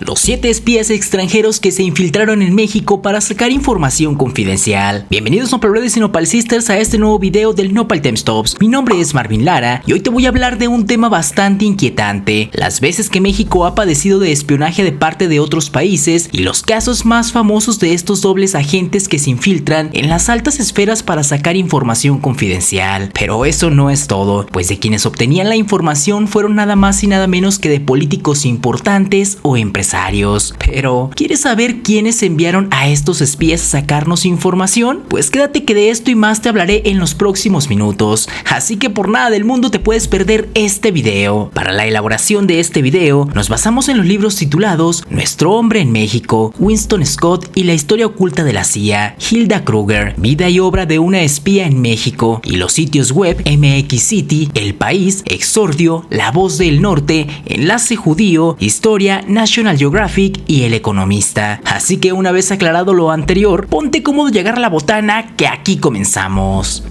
Los 7 espías extranjeros que se infiltraron en México para sacar información confidencial. Bienvenidos Nopal Brothers y Nopal Sisters a este nuevo video del Nopal Timestamps. Mi nombre es Marvin Lara y hoy te voy a hablar de un tema bastante inquietante: las veces que México ha padecido de espionaje de parte de otros países y los casos más famosos de estos dobles agentes que se infiltran en las altas esferas para sacar información confidencial. Pero eso no es todo, pues de quienes obtenían la información fueron nada más y nada menos que de políticos importantes o empresarios. Pero, ¿quieres saber quiénes enviaron a estos espías a sacarnos información? Pues quédate que de esto y más te hablaré en los próximos minutos, así que por nada del mundo te puedes perder este video. Para la elaboración de este video, nos basamos en los libros titulados Nuestro hombre en México, Winston Scott y la historia oculta de la CIA, Hilda Kruger, vida y obra de una espía en México, y los sitios web MX City, El País, Exordio, La Voz del Norte, Enlace Judío, Historia, National Geographic y El Economista. Así que una vez aclarado lo anterior, ponte cómodo y agarra la botana que aquí comenzamos.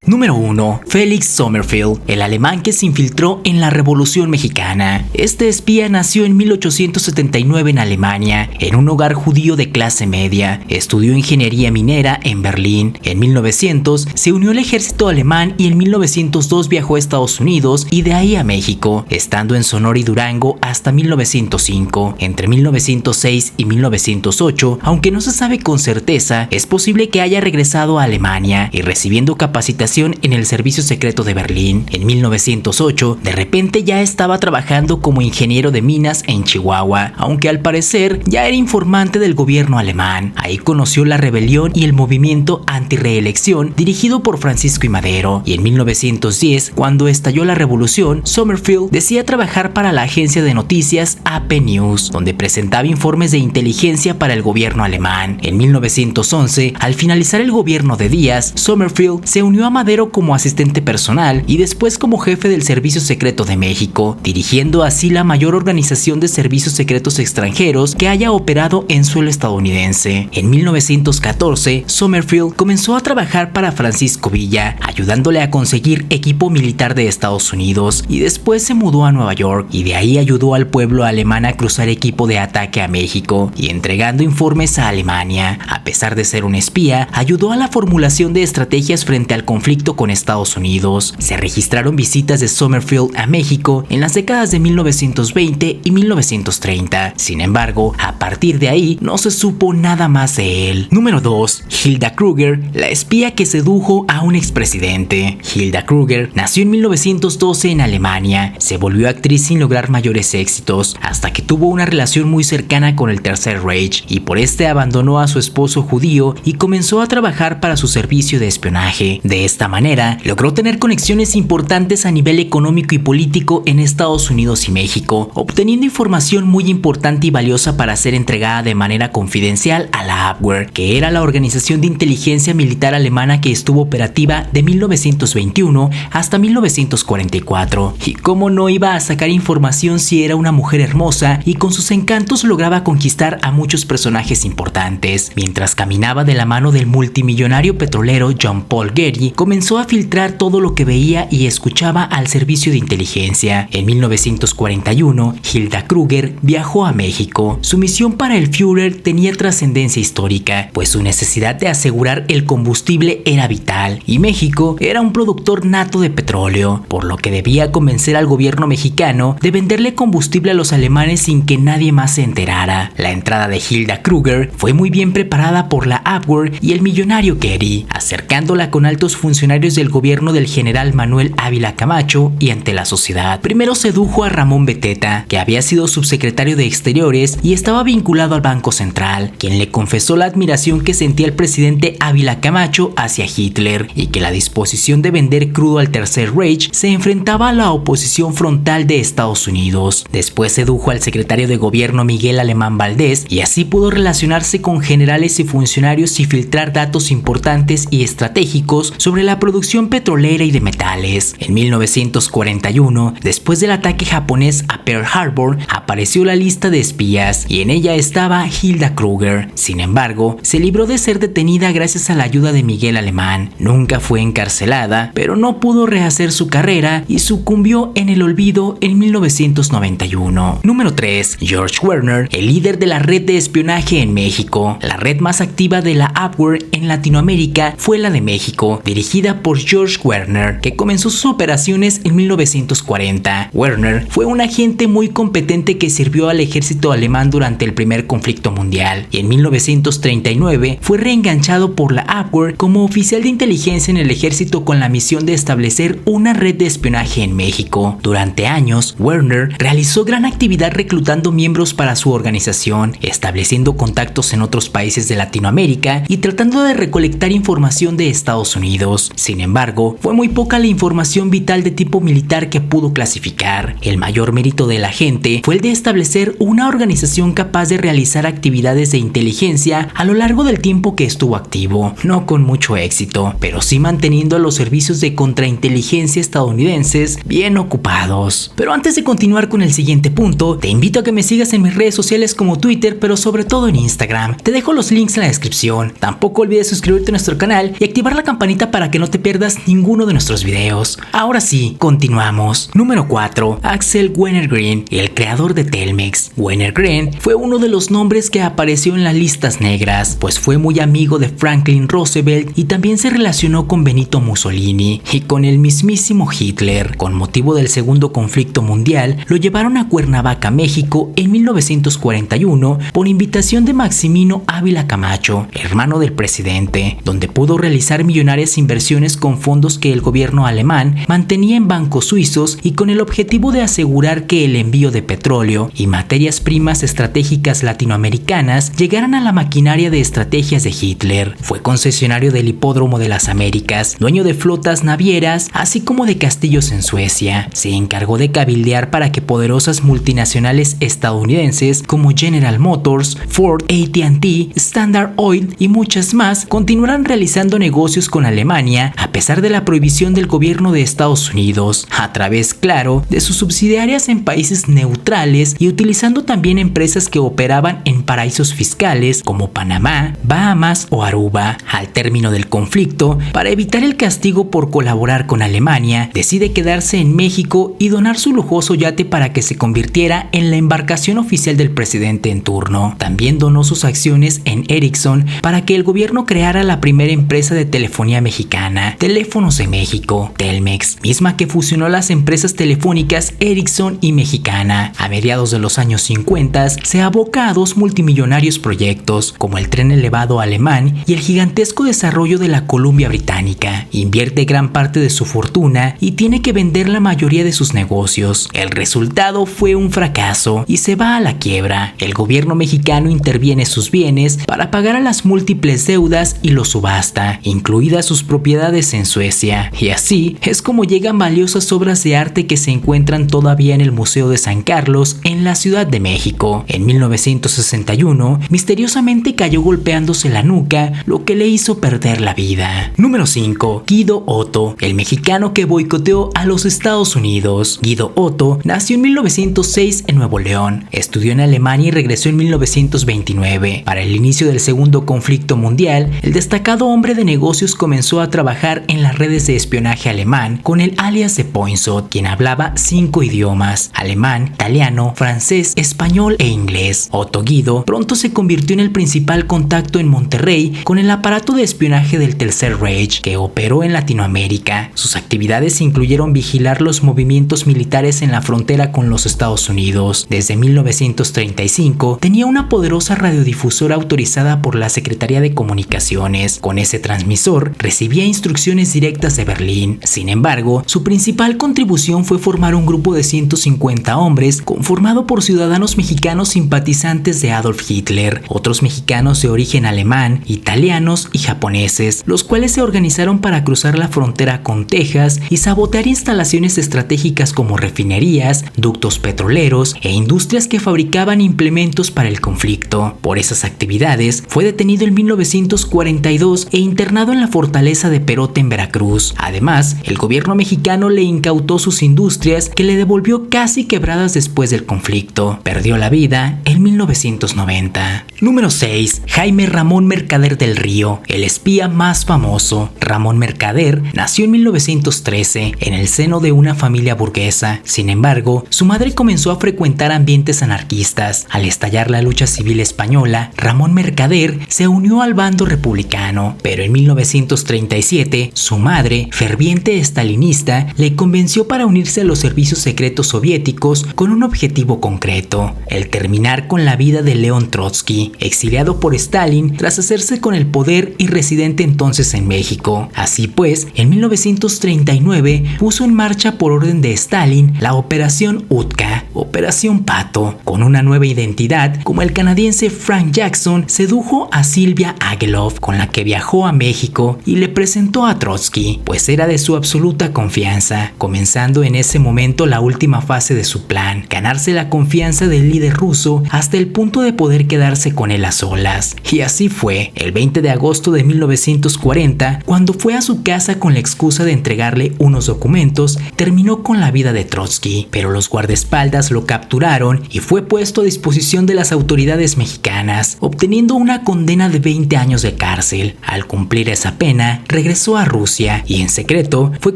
Número 1. Felix Sommerfeld, el alemán que se infiltró en la Revolución Mexicana. Este espía nació en 1879 en Alemania, en un hogar judío de clase media. Estudió ingeniería minera en Berlín. En 1900 se unió al ejército alemán y en 1902 viajó a Estados Unidos y de ahí a México, estando en Sonora y Durango hasta 1905. Entre 1906 y 1908, aunque no se sabe con certeza, es posible que haya regresado a Alemania y recibiendo capacitación en el servicio secreto de Berlín. En 1908, de repente ya estaba trabajando como ingeniero de minas en Chihuahua, aunque al parecer ya era informante del gobierno alemán. Ahí conoció la rebelión y el movimiento anti-reelección dirigido por Francisco I. Madero, y en 1910, cuando estalló la revolución, Sommerfeld decía trabajar para la agencia de noticias AP News, donde presentaba informes de inteligencia para el gobierno alemán. En 1911, al finalizar el gobierno de Díaz, Sommerfeld se unió a Madero como asistente personal y después como jefe del Servicio Secreto de México, dirigiendo así la mayor organización de servicios secretos extranjeros que haya operado en suelo estadounidense. En 1914, Sommerfeld comenzó a trabajar para Francisco Villa, ayudándole a conseguir equipo militar de Estados Unidos, y después se mudó a Nueva York y de ahí ayudó al pueblo alemán a cruzar equipo de ataque a México y entregando informes a Alemania. A pesar de ser un espía, ayudó a la formulación de estrategias frente al conflicto con Estados Unidos. Se registraron visitas de Sommerfeld a México en las décadas de 1920 y 1930. Sin embargo, a partir de ahí no se supo nada más de él. Número 2. Hilda Kruger, la espía que sedujo a un expresidente. Hilda Kruger nació en 1912 en Alemania. Se volvió actriz sin lograr mayores éxitos, hasta que tuvo una relación muy cercana con el Tercer Reich, y por este abandonó a su esposo judío y comenzó a trabajar para su servicio de espionaje. De esta manera, logró tener conexiones importantes a nivel económico y político en Estados Unidos y México, obteniendo información muy importante y valiosa para ser entregada de manera confidencial a la Abwehr, que era la organización de inteligencia militar alemana que estuvo operativa de 1921 hasta 1944. Y cómo no iba a sacar información si era una mujer hermosa y con sus encantos lograba conquistar a muchos personajes importantes. Mientras caminaba de la mano del multimillonario petrolero John Paul Getty, comenzó a filtrar todo lo que veía y escuchaba al servicio de inteligencia. En 1941, Hilda Kruger viajó a México. Su misión para el Führer tenía trascendencia histórica, pues su necesidad de asegurar el combustible era vital, y México era un productor nato de petróleo, por lo que debía convencer al gobierno mexicano de venderle combustible a los alemanes sin que nadie más se enterara. La entrada de Hilda Kruger fue muy bien preparada por la Abwehr y el millonario Getty, acercándola con altos funcionarios del gobierno del general Manuel Ávila Camacho y ante la sociedad. Primero sedujo a Ramón Beteta, que había sido subsecretario de Exteriores y estaba vinculado al Banco Central, quien le confesó la admiración que sentía el presidente Ávila Camacho hacia Hitler y que la disposición de vender crudo al Tercer Reich se enfrentaba a la oposición frontal de Estados Unidos. Después sedujo al secretario de gobierno Miguel Alemán Valdés y así pudo relacionarse con generales y funcionarios y filtrar datos importantes y estratégicos sobre la la producción petrolera y de metales. En 1941, después del ataque japonés a Pearl Harbor, apareció la lista de espías y en ella estaba Hilda Kruger. Sin embargo, se libró de ser detenida gracias a la ayuda de Miguel Alemán. Nunca fue encarcelada, pero no pudo rehacer su carrera y sucumbió en el olvido en 1991. Número 3. George Werner, el líder de la red de espionaje en México. La red más activa de la Abwehr en Latinoamérica fue la de México, dirigida por George Werner, que comenzó sus operaciones en 1940. Werner fue un agente muy competente que sirvió al ejército alemán durante el primer conflicto mundial y en 1939 fue reenganchado por la Abwehr como oficial de inteligencia en el ejército con la misión de establecer una red de espionaje en México. Durante años, Werner realizó gran actividad reclutando miembros para su organización, estableciendo contactos en otros países de Latinoamérica y tratando de recolectar información de Estados Unidos. Sin embargo, fue muy poca la información vital de tipo militar que pudo clasificar. El mayor mérito del agente fue el de establecer una organización capaz de realizar actividades de inteligencia a lo largo del tiempo que estuvo activo, no con mucho éxito, pero sí manteniendo a los servicios de contrainteligencia estadounidenses bien ocupados. Pero antes de continuar con el siguiente punto, te invito a que me sigas en mis redes sociales como Twitter, pero sobre todo en Instagram. Te dejo los links en la descripción. Tampoco olvides suscribirte a nuestro canal y activar la campanita para que no te pierdas ninguno de nuestros videos. Ahora sí, continuamos. Número 4. Axel Wenner-Gren, el creador de Telmex. Wenner-Gren fue uno de los nombres que apareció en las listas negras, pues fue muy amigo de Franklin Roosevelt y también se relacionó con Benito Mussolini y con el mismísimo Hitler. Con motivo del segundo conflicto mundial, lo llevaron a Cuernavaca, México, en 1941 por invitación de Maximino Ávila Camacho, hermano del presidente, donde pudo realizar millonarias inversiones con fondos que el gobierno alemán mantenía en bancos suizos y con el objetivo de asegurar que el envío de petróleo y materias primas estratégicas latinoamericanas llegaran a la maquinaria de estrategias de Hitler. Fue concesionario del Hipódromo de las Américas, dueño de flotas navieras, así como de castillos en Suecia. Se encargó de cabildear para que poderosas multinacionales estadounidenses como General Motors, Ford, AT&T, Standard Oil y muchas más continuaran realizando negocios con Alemania a pesar de la prohibición del gobierno de Estados Unidos, a través, claro, de sus subsidiarias en países neutrales y utilizando también empresas que operaban en paraísos fiscales como Panamá, Bahamas o Aruba. Al término del conflicto, para evitar el castigo por colaborar con Alemania, decide quedarse en México y donar su lujoso yate para que se convirtiera en la embarcación oficial del presidente en turno. También donó sus acciones en Ericsson para que el gobierno creara la primera empresa de telefonía mexicana, Teléfonos de México, Telmex, misma que fusionó las empresas telefónicas Ericsson y Mexicana. A mediados de los años 50 se aboca a dos multimillonarios proyectos como el tren elevado alemán y el gigantesco desarrollo de la Columbia Británica. Invierte gran parte de su fortuna y tiene que vender la mayoría de sus negocios. El resultado fue un fracaso y se va a la quiebra. El gobierno mexicano interviene sus bienes para pagar a las múltiples deudas y los subasta, incluidas sus propiedades en Suecia. Y así es como llegan valiosas obras de arte que se encuentran todavía en el Museo de San Carlos en la Ciudad de México. En 1961, misteriosamente cayó golpeándose la nuca, lo que le hizo perder la vida. Número 5. Guido Otto, el mexicano que boicoteó a los Estados Unidos. Guido Otto nació en 1906 en Nuevo León. Estudió en Alemania y regresó en 1929. Para el inicio del segundo conflicto mundial, el destacado hombre de negocios comenzó a trabajar en las redes de espionaje alemán con el alias de Poinsot, quien hablaba 5 idiomas: alemán, italiano, francés, español e inglés. Otto Guido pronto se convirtió en el principal contacto en Monterrey con el aparato de espionaje del Tercer Reich, que operó en Latinoamérica. Sus actividades incluyeron vigilar los movimientos militares en la frontera con los Estados Unidos. Desde 1935 tenía una poderosa radiodifusora autorizada por la Secretaría de Comunicaciones. Con ese transmisor recibía instrucciones directas de Berlín. Sin embargo, su principal contribución fue formar un grupo de 150 hombres conformado por ciudadanos mexicanos simpatizantes de Adolf Hitler, otros mexicanos de origen alemán, italianos y japoneses, los cuales se organizaron para cruzar la frontera con Texas y sabotear instalaciones estratégicas como refinerías, ductos petroleros e industrias que fabricaban implementos para el conflicto. Por esas actividades fue detenido en 1942 e internado en la fortaleza de de perote en Veracruz. Además, el gobierno mexicano le incautó sus industrias, que le devolvió casi quebradas después del conflicto. Perdió la vida en 1990. Número 6. Jaime Ramón Mercader del Río, el espía más famoso. Ramón Mercader nació en 1913 en el seno de una familia burguesa. Sin embargo, su madre comenzó a frecuentar ambientes anarquistas. Al estallar la lucha civil española, Ramón Mercader se unió al bando republicano, pero en 1937 su madre, ferviente estalinista, le convenció para unirse a los servicios secretos soviéticos con un objetivo concreto: el terminar con la vida de León Trotsky, exiliado por Stalin tras hacerse con el poder y residente entonces en México. Así pues, en 1939 puso en marcha por orden de Stalin la Operación Utka, Operación Pato. Con una nueva identidad, como el canadiense Frank Jackson, sedujo a Silvia Agelov, con la que viajó a México y le presentó a Trotsky, pues era de su absoluta confianza, comenzando en ese momento la última fase de su plan: ganarse la confianza del líder ruso hasta el punto de poder quedarse con él a solas. Y así fue. El 20 de agosto de 1940, cuando fue a su casa con la excusa de entregarle unos documentos, terminó con la vida de Trotsky, pero los guardaespaldas lo capturaron y fue puesto a disposición de las autoridades mexicanas, obteniendo una condena de 20 años de cárcel. Al cumplir esa pena, regresó a Rusia y en secreto fue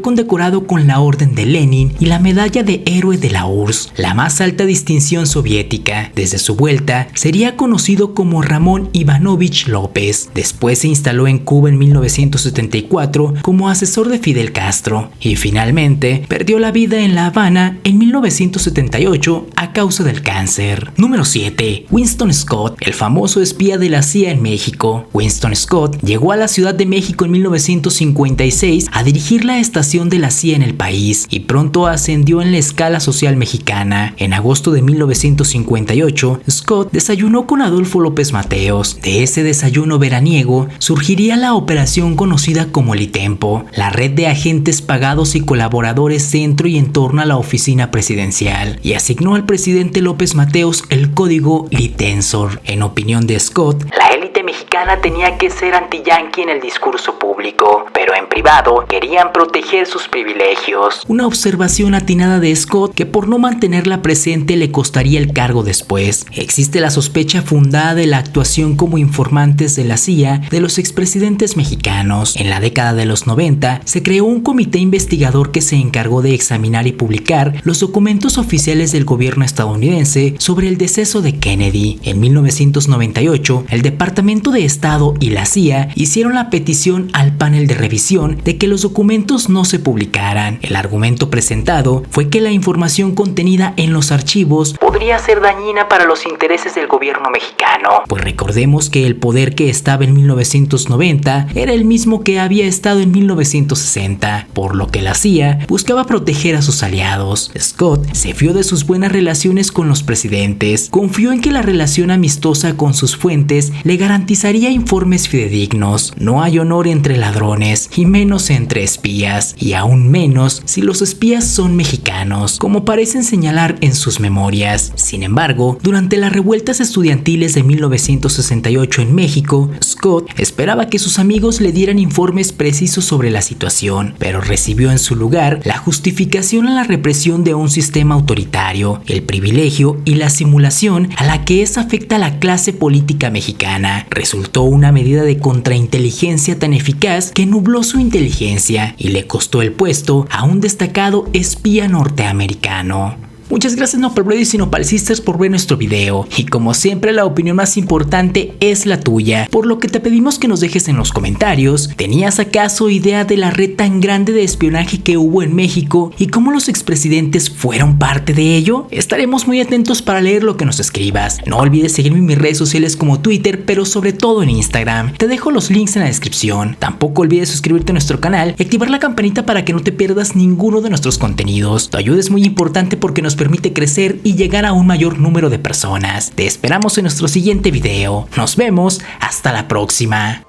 condecorado con la Orden de Lenin y la Medalla de Héroe de la URSS, la más alta distinción soviética. Desde su vuelta, sería conocido como Ramón Ivanovich López. Después se instaló en Cuba en 1974 como asesor de Fidel Castro y finalmente perdió la vida en La Habana en 1978 a causa del cáncer. Número 7. Winston Scott, el famoso espía de la CIA en México. Winston Scott llegó a la Ciudad de México en 1956 a dirigir la estación de la CIA en el país y pronto ascendió en la escala social mexicana. En agosto de 1958, Scott desayunó con Adolfo López Mateos. De ese desayuno veraniego surgiría la operación conocida como Litempo, la red de agentes pagados y colaboradores dentro y en torno a la oficina presidencial, y asignó al presidente López Mateos el código Litensor. En opinión de Scott, la élite mexicana tenía que ser anti-yanqui en el discurso público, pero en privado querían proteger sus privilegios. Una observación atinada de Scott que por no mantenerla presente le costaría el cargo después. Existe la sospecha fundada de la actuación como informantes de la CIA de los expresidentes mexicanos. En la década de los 90 se creó un comité investigador que se encargó de examinar y publicar los documentos oficiales del gobierno estadounidense sobre el deceso de Kennedy. En 1998, el Departamento de Estado y la CIA hicieron la petición al panel de revisión de que los documentos no se publicaran. El argumento presentado fue que la información contenida en los archivos podría ser dañina para los intereses del gobierno mexicano, pues recordemos que el poder que estaba en 1990 era el mismo que había estado en 1960, por lo que la CIA buscaba proteger a sus aliados. Scott se fió de sus buenas relaciones con los presidentes, confió en que la relación amistosa con sus fuentes le garantizaría informes fidedignos. No hay honor entre ladrones, y menos entre espías, y aún menos si los espías son mexicanos, como parecen señalar en sus memorias. Sin embargo, durante las revueltas estudiantiles de 1968 en México, Scott esperaba que sus amigos le dieran informes precisos sobre la situación, pero recibió en su lugar la justificación a la represión de un sistema autoritario, el privilegio y la simulación a la que es afecta a la clase política mexicana. Resultó una medida de contrainteligencia tan eficaz que nubló su inteligencia y le costó el puesto a un destacado espía norteamericano. Muchas gracias no por Brothers sino para Sisters por ver nuestro video, y como siempre la opinión más importante es la tuya, por lo que te pedimos que nos dejes en los comentarios: ¿tenías acaso idea de la red tan grande de espionaje que hubo en México y cómo los expresidentes fueron parte de ello? Estaremos muy atentos para leer lo que nos escribas. No olvides seguirme en mis redes sociales como Twitter, pero sobre todo en Instagram. Te dejo los links en la descripción. Tampoco olvides suscribirte a nuestro canal y activar la campanita para que no te pierdas ninguno de nuestros contenidos. Tu ayuda es muy importante porque nos permite crecer y llegar a un mayor número de personas. Te esperamos en nuestro siguiente video. Nos vemos, hasta la próxima.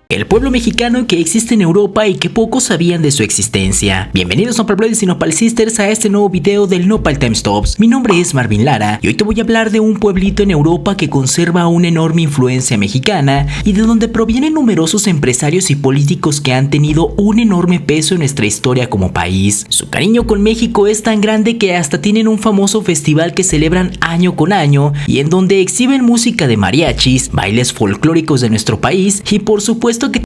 El el pueblo mexicano que existe en Europa y que pocos sabían de su existencia. Bienvenidos Nopal Brothers y Nopal Sisters a este nuevo video del Nopal Time Stops. Mi nombre es Marvin Lara y hoy te voy a hablar de un pueblito en Europa que conserva una enorme influencia mexicana y de donde provienen numerosos empresarios y políticos que han tenido un enorme peso en nuestra historia como país. Su cariño con México es tan grande que hasta tienen un famoso festival que celebran año con año y en donde exhiben música de mariachis, bailes folclóricos de nuestro país y por supuesto que